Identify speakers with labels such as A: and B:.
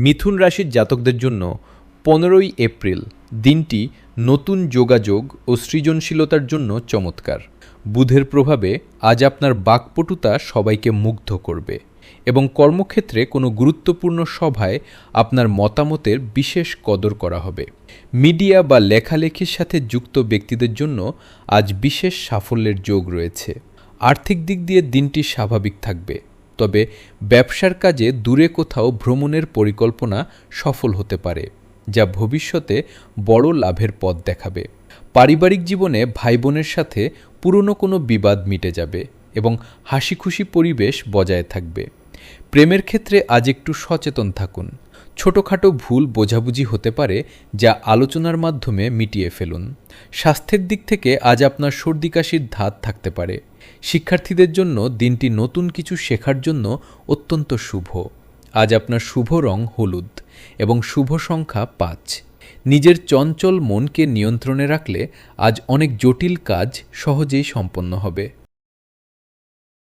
A: মিথুন রাশির জাতকদের জন্য 15ই এপ্রিল দিনটি নতুন যোগাযোগ ও সৃজনশীলতার জন্য চমৎকার। বুধের প্রভাবে আজ আপনার বাকপটুতা সবাইকে মুগ্ধ করবে এবং কর্মক্ষেত্রে কোনো গুরুত্বপূর্ণ সভায় আপনার মতামতের বিশেষ কদর করা হবে। মিডিয়া বা লেখালেখির সাথে যুক্ত ব্যক্তিদের জন্য আজ বিশেষ সাফল্যের যোগ রয়েছে। আর্থিক দিক দিয়ে দিনটি স্বাভাবিক থাকবে, তবে ব্যবসার কাজে দূরে কোথাও ভ্রমণের পরিকল্পনা সফল হতে পারে, যা ভবিষ্যতে বড় লাভের পথ দেখাবে। পারিবারিক জীবনে ভাই বোনের সাথে পুরনো কোনো বিবাদ মিটে যাবে এবং হাসিখুশি পরিবেশ বজায় থাকবে। প্রেমের ক্ষেত্রে আজ একটু সচেতন থাকুন। ছোটখাটো ভুল বোঝাবুঝি হতে পারে, যা আলোচনার মাধ্যমে মিটিয়ে ফেলুন। স্বাস্থ্যের দিক থেকে আজ আপনার সর্দি কাশির ধাত থাকতে পারে। শিক্ষার্থীদের জন্য দিনটি নতুন কিছু শেখার জন্য অত্যন্ত শুভ। আজ আপনার শুভ রং হলুদ এবং শুভ সংখ্যা 5। নিজের চঞ্চল মনকে নিয়ন্ত্রণে রাখলে আজ অনেক জটিল কাজ সহজেই সম্পন্ন হবে।